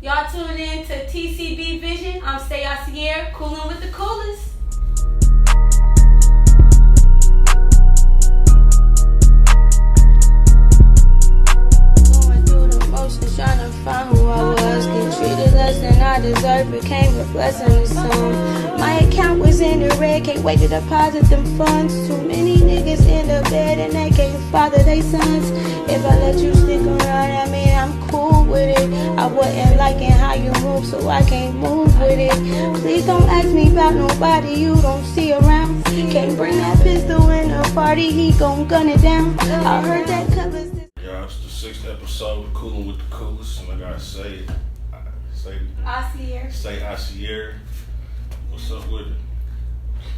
Y'all tune in to TCB Vision. I'm Cay Acier, coolin' with the coolest. Trying to find who I was, get treated less than I deserved, became a blessing to some. My account was in the red, can't wait to deposit them funds. Too many niggas in the bed and they can't father their sons. If I let you stick around, I mean I'm cool with it. I wasn't liking how you move, so I can't move with it. Please don't ask me about nobody you don't see around. Can't bring that pistol in a party, he gon' gun it down. I heard that covers this. Yeah, it's the 6th episode of Coolin' with the Coolest, and I gotta say Acier. Cay Acier. What's up with it?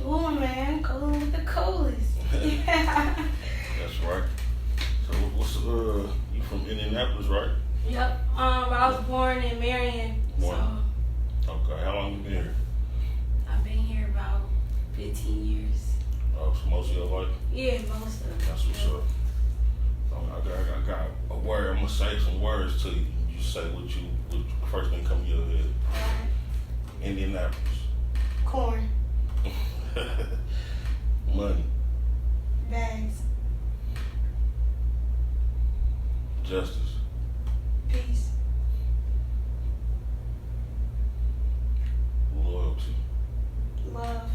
Cool, man. Coolin' with the coolest. Yeah. That's right. So what's you from Indianapolis, right? Yep. I was born in Marion. Born. So Okay. How long you been here? I've been here about 15 years. Oh, so most of your life? Yeah, most of it. That's what's up. I got a word. I'm gonna say some words to you. You say what first thing come to your head. Alright. Indianapolis. Corn. Money. Bags. Justice. Peace. Loyalty. Love.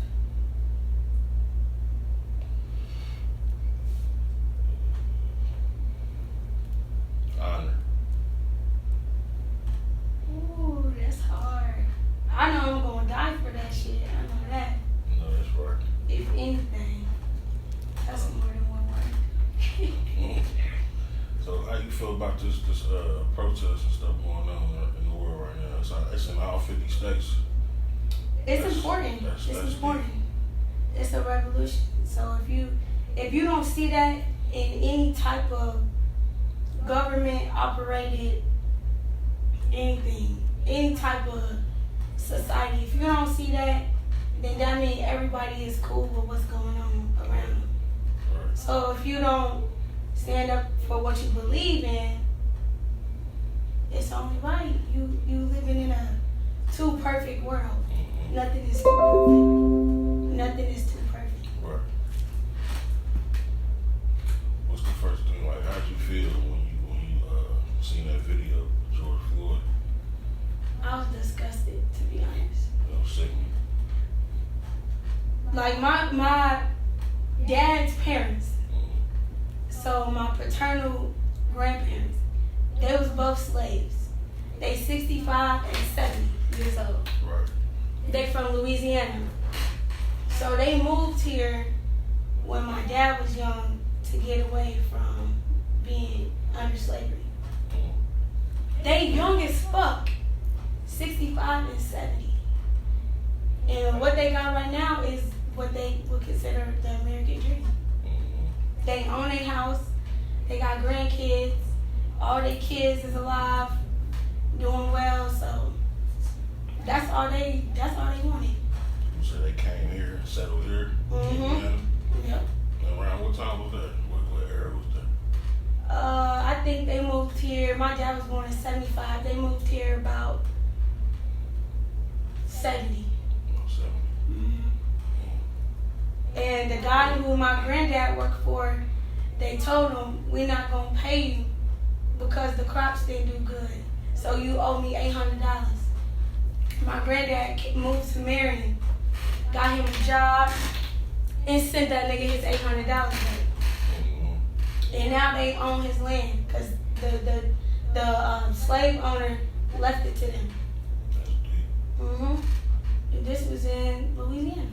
Honor. Ooh, that's hard. I know I'm gonna die for that shit. I know that. No, that's right. If anything, that's more than one word. So how you feel about this protest and stuff going on in the world right now? It's in all 50 states. It's important. It's important. It's a revolution. So if you don't see that in any type of government operated anything, any type of society, if you don't see that, then that means everybody is cool with what's going on around them. Right. So if you don't stand up for what you believe in, it's only right. You living in a too perfect world. Nothing is too perfect. Nothing is too perfect. Right. What's the first thing, like, how'd you feel when you seen that video of George Floyd? I was disgusted, to be honest. You know, sickening. Like my dad's parents, so my paternal grandparents, they was both slaves. They 65 and 70 years old. Right. They from Louisiana. So they moved here when my dad was young to get away from being under slavery. They young as fuck, 65 and 70. And what they got right now is what they would consider the American dream. They own their house, they got grandkids, all their kids is alive, doing well, so that's all they wanted. You said they came here, settled here. Mm-hmm. Yep. And around what time was that? What era was that? I think they moved here. My dad was born in 75. They moved here about 70. Oh, 70. Mm-hmm. And the guy who my granddad worked for, they told him, we're not going to pay you because the crops didn't do good. So you owe me $800. My granddad moved to Marion, got him a job, and sent that nigga his $800 back. And now they own his land because the slave owner left it to them. That's deep. Mm-hmm. And this was in Louisiana.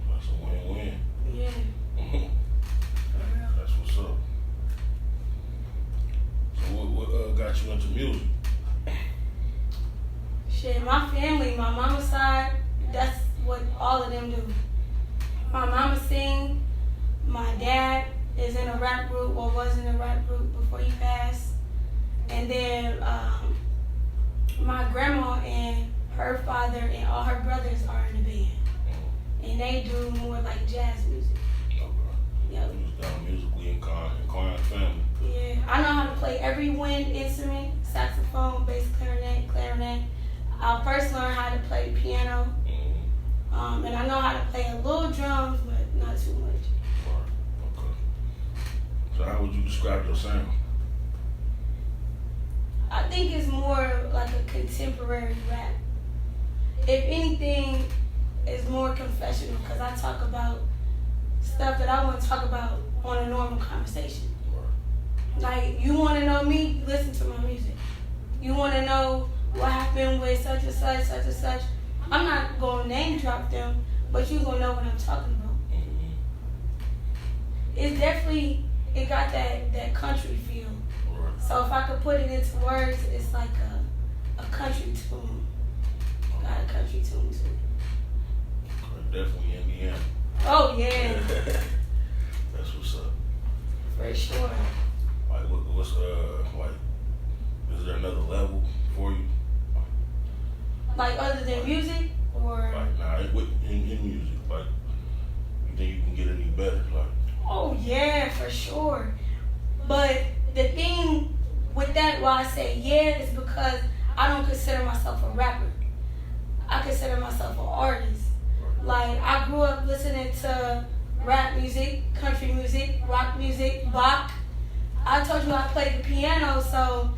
That's a win-win. Yeah. That's what's up. So what got you into music? Shit, my family, my mama's side, that's what all of them do. My mama sing. My dad is in a rap group, or was in a rap group before he passed. And then my grandma and her father and all her brothers are in the band. And they do more like jazz music. Okay. Yep. You was down musically inclined family. Yeah. I know how to play every wind instrument, first learned how to play piano, and I know how to play a little drums, but not too much. Right. Okay. So how would you describe your sound? I think it's more like a contemporary rap. If anything, it's more confessional because I talk about stuff that I want to talk about on a normal conversation. Like, you want to know me? Listen to my music. You want to know what happened with such and such, such and such? I'm not going to name drop them, but you going to know what I'm talking about. It's definitely, it got that country feel. So if I could put it into words, it's like a country tune. Got a country tune to it. Definitely Indiana. Oh, yeah. That's what's up. For sure. Like, what's like, is there another level for you? Like, other than music, or? Like, nah, in music, like, you think you can get any better? Like, Oh, yeah, for sure. But the thing with that, why I say yeah, is because I don't consider myself a rapper. I consider myself an artist. Like, I grew up listening to rap music, country music, rock music, bach. I told you I played the piano, so,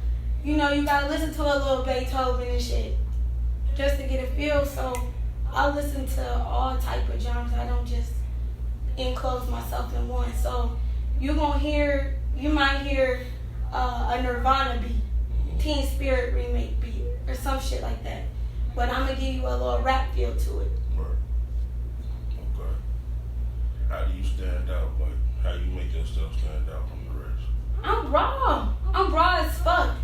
you know, you gotta listen to a little Beethoven and shit just to get a feel. So I listen to all type of genres. I don't just enclose myself in one. So you might hear a Nirvana beat, Teen Spirit remake beat, or some shit like that. But I'm gonna give you a little rap feel to it. right. Okay. How do you stand out? Like, how you make yourself stand out from the rest? I'm raw. I'm raw as fuck.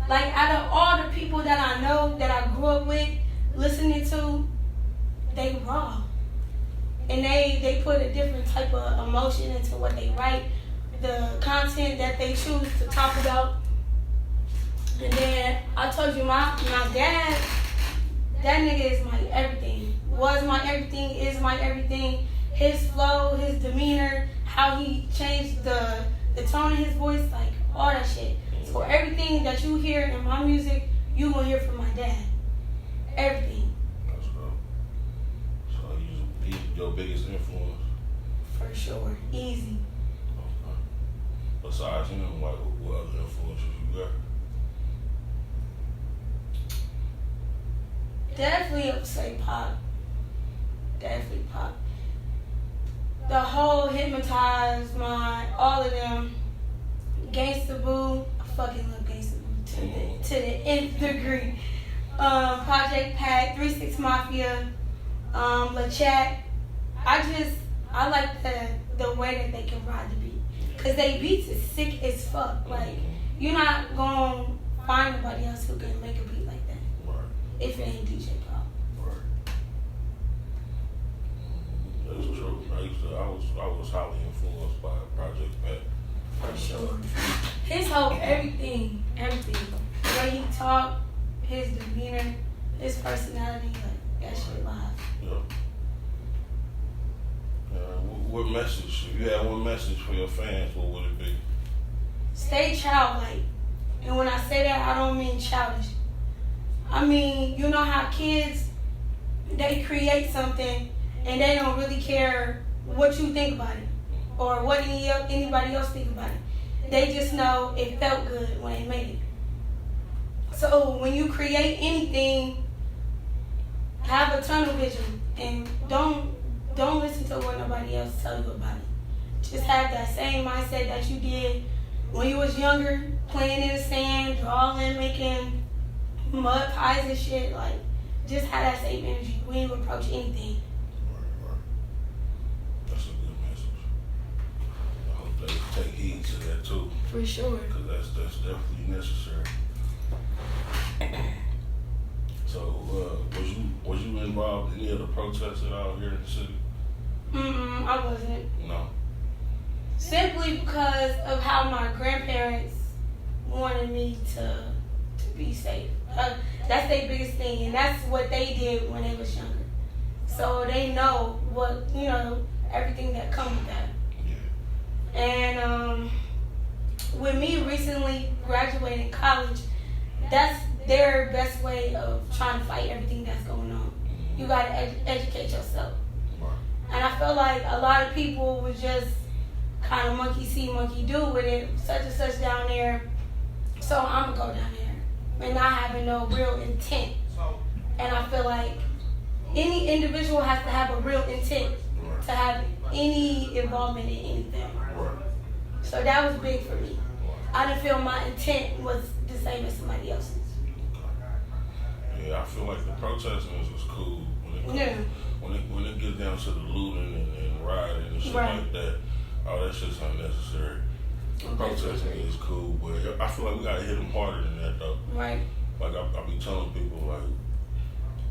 Like, out of all the people that I know, that I grew up with, listening to, they raw. And they put a different type of emotion into what they write, the content that they choose to talk about. And then I told you, my dad, that nigga is my everything. Was my everything, is my everything. His flow, his demeanor, how he changed the tone of his voice, like all that shit. So everything that you hear in my music, you gonna hear from my dad. Everything. That's dope. So he's your biggest influence? For sure. Easy. Okay. Besides him, like, what other influences you got? Definitely, I would say pop. Definitely pop. The whole Hypnotize, all of them. Gangsta Boo. I fucking love Gangsta Boo to the nth degree. Project Pack, 3-6 Mafia, LaChat. I like the way that they can ride the beat. Cause they beats is sick as fuck. Like, you're not gonna find nobody else who can make a beat like that. Right. If it ain't DJ Pop. Right. That's true. I was highly influenced by Project Pat. For sure. His whole everything. The way he talk, his demeanor, his personality, like, that shit live. Yeah. What message, if you had one message for your fans, what would it be? Stay childlike. And when I say that, I don't mean childish. I mean, you know how kids, they create something and they don't really care what you think about it or what anybody else think about it. They just know it felt good when they made it. So when you create anything, have a tunnel vision and don't listen to what nobody else tells you about it. Just have that same mindset that you did when you was younger, playing in the sand, drawing, making mud pies and shit. Like, just have that same energy when you approach anything. Right. That's a good message. I hope they take heed to that too. For sure. Because that's definitely necessary. So, was you involved in any of the protests at all here in the city? I wasn't. No. Simply because of how my grandparents wanted me to be safe. That's their biggest thing, and that's what they did when they was younger. So they know what, everything that comes with that. Yeah. And with me recently graduating college, that's their best way of trying to fight everything that's going on. You gotta educate yourself. And I feel like a lot of people would just kind of monkey see, monkey do with it, such and such down there. So I'm gonna go down there and not having no real intent. And I feel like any individual has to have a real intent to have any involvement in anything. So that was big for me. I didn't feel my intent was the same as somebody else's. Yeah, I feel like the protesting is cool. When it gets down to the looting and rioting and shit like that, oh, that shit's unnecessary. Protesting is cool, but I feel like we gotta hit them harder than that though. Right. Like I be telling people, like,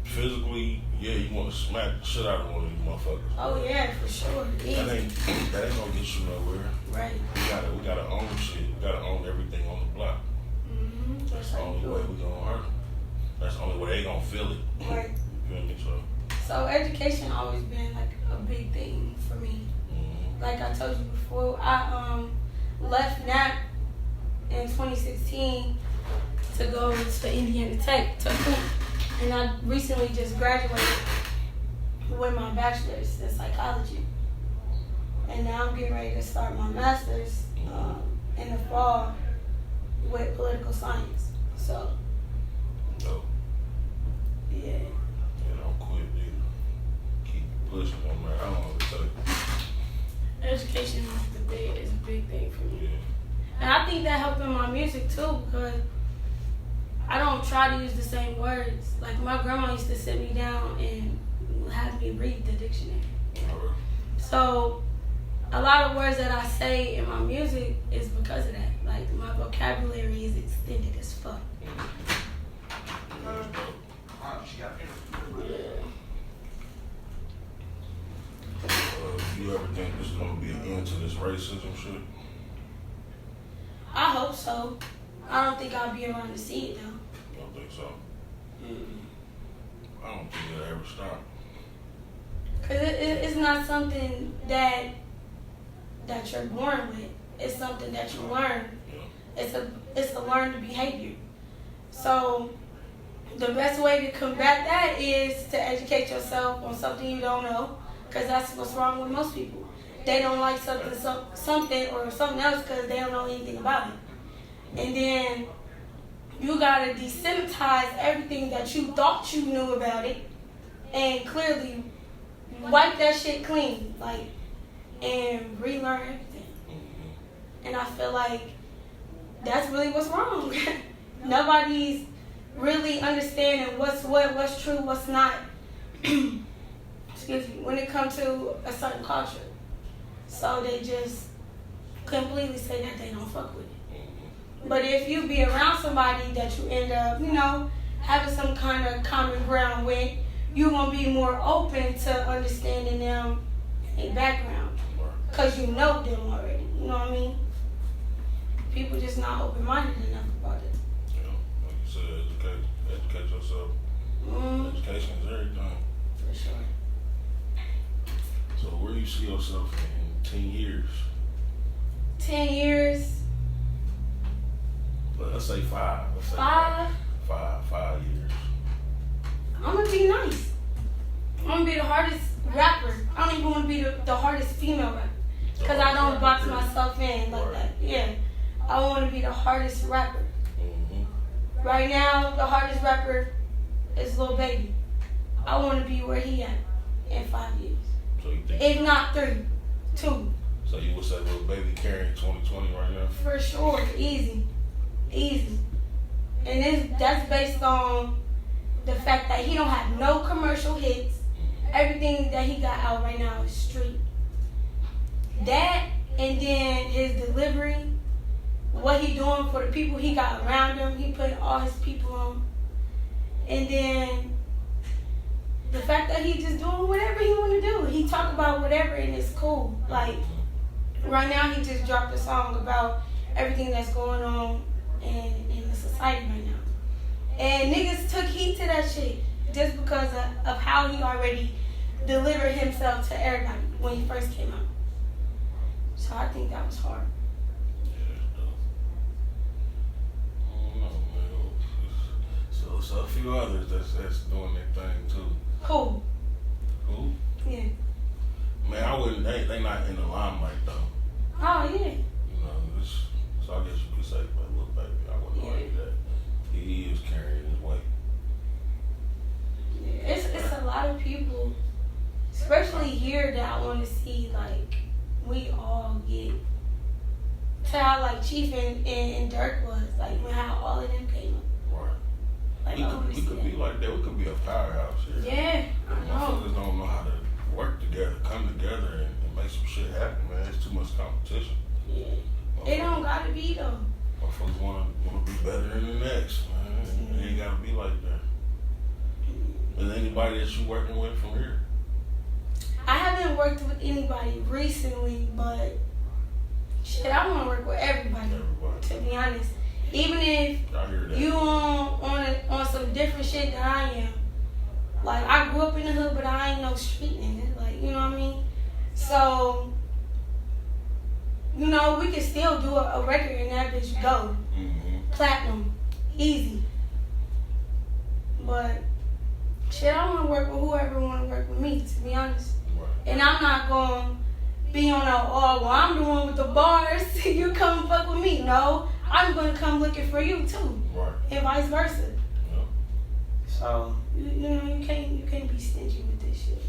physically, yeah, you want to smack the shit out of one of these motherfuckers. Oh yeah, for sure. That ain't gonna get you nowhere. Right. We gotta own shit. We gotta own everything on the block. That's the only way we gonna hurt them. That's the only way they gonna feel it. Right. You feel me? So education always been like a big thing for me. Like I told you before, I left NAP in 2016 to go to Indiana Tech to hoop. And I recently just graduated with my bachelor's in psychology. And now I'm getting ready to start my master's in the fall with political science. So, yeah. Yeah, don't quit, dude. Keep pushing on that. I don't know what to tell you. Education is a big thing for me. Yeah. And I think that helped in my music too, because I don't try to use the same words. Like my grandma used to sit me down and have me read the dictionary. So a lot of words that I say in my music is because of that. Like my vocabulary is extended as fuck. Do you ever think there's gonna be an end to this racism shit? I hope so. I don't think I'll be around to see it though. You don't think so? I don't think it'll ever stop. Cause it's not something that you're born with. It's something that you learn. Yeah. It's a learned behavior. So the best way to combat that is to educate yourself on something you don't know. Cause that's what's wrong with most people. They don't like something or something else because they don't know anything about it. And then you gotta desensitize everything that you thought you knew about it, and clearly wipe that shit clean, like, and relearn everything. And I feel like that's really what's wrong. Nobody's really understanding what's what, what's true, what's not. Excuse me. When it comes to a certain culture, so they just completely say that they don't fuck with it. But if you be around somebody that you end up, having some kind of common ground with, you're going to be more open to understanding them and background. Because you know them already. You know what I mean? People just not open-minded enough about it. Yeah, like you said, educate yourself. Education is everything. For sure. So where do you see yourself in 10 years? 10 years. Let's say 5. Let's say 5? 5 years. I'm going to be nice. I'm going to be the hardest rapper. I don't even want to be the hardest female rapper. Because I don't box myself in like that. Yeah. I want to be the hardest rapper. Right now, the hardest rapper is Lil Baby. I want to be where he at in 5 years. So you think, if not 3, 2. So you would say Lil Baby carrying 2020 right now? For sure. Easy. And that's based on the fact that he don't have no commercial hits. Everything that he got out right now is street. That, and then his delivery, what he doing for the people he got around him, he put all his people on. And then the fact that he just doing whatever he want to do. He talk about whatever and it's cool. Like, right now he just dropped a song about everything that's going on in the society right now. And niggas took heat to that shit just because of how he already delivered himself to everybody when he first came out. So I think that was hard. Yeah, that's dope. I don't know, man. few others that's doing their thing too. Who? Who? Yeah. Man, I wouldn't. They not in the limelight though. Oh yeah. You know, so I guess you could say, but look, baby, I wouldn't argue that. He is carrying his weight. Yeah. It's a lot of people, especially here, that I want to see like we all get to how like Chief and Dirk was like when how all of them came up. Right. Like We could be like that. We could be a powerhouse here. Yeah, I know. Motherfuckers don't know how to work together, come together, and make some shit happen, man. It's too much competition. Yeah. It don't gotta be though. Motherfuckers wanna be better than the next, man. It ain't gotta be like that. Is anybody that you working with from here? I haven't worked with anybody recently, but shit, I want to work with everybody. To be honest, even if you on some different shit than I am. Like I grew up in the hood, but I ain't no street nigga. Like you know what I mean. So you know we can still do a record and that bitch go platinum, easy. But shit, I want to work with whoever want to work with me. To be honest. And I'm not going to be on well, I'm the one with the bars. You come fuck with me. No, I'm going to come looking for you too. Right. And vice versa. Yeah. So, you know, you can't be stingy with this shit.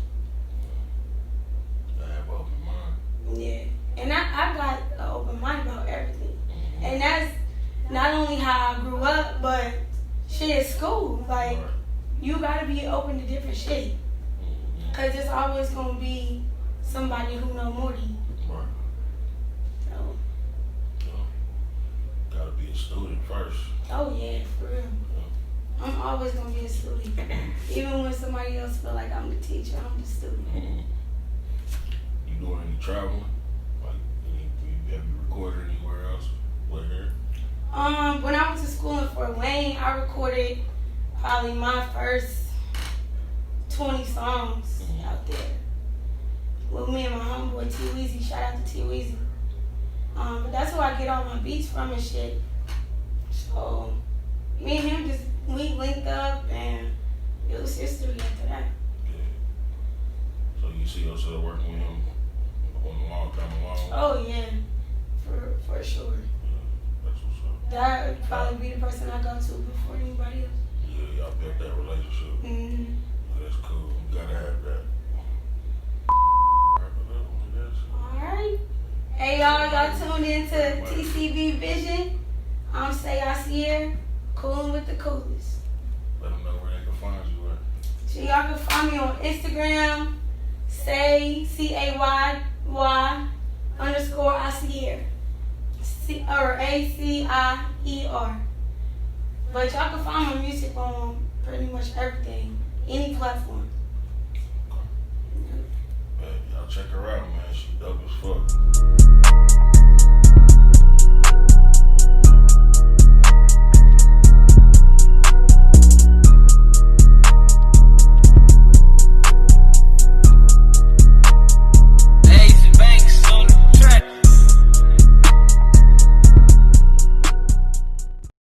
I have an open mind. Yeah. And I got an open mind about everything. And that's not only how I grew up, but shit at school. Like, you got to be open to different shit. Because there's always going to be somebody who know more than you. Right. So. Gotta be a student first. Oh, yeah, for real. Yeah. I'm always going to be a student. Even when somebody else feel like I'm the teacher, I'm the student. You doing any traveling? Like, have you recorded anywhere else? What here? When I went to school in Fort Wayne, I recorded probably my first 20 songs out there with me and my homeboy T Weezy. Shout out to T Weezy. But that's where I get all my beats from and shit. So me and him we linked up and it was history after that. Yeah. So you see yourself working with him on a long time along? Oh yeah, for sure. Yeah, that's what's up. That would probably be the person I go to before anybody else. Yeah, y'all built that relationship. Mm-hmm. That's cool. You gotta have that. Wrap it up, I guess. Alright. Hey y'all tuned in to TCB Vision. I'm Cay Acier, coolin' with the coolest. Let them know where they can find you at. So y'all can find me on Instagram, Cay, C-A-Y, _Acier. A-C-I-E-R. But y'all can find my music on pretty much everything, any platform.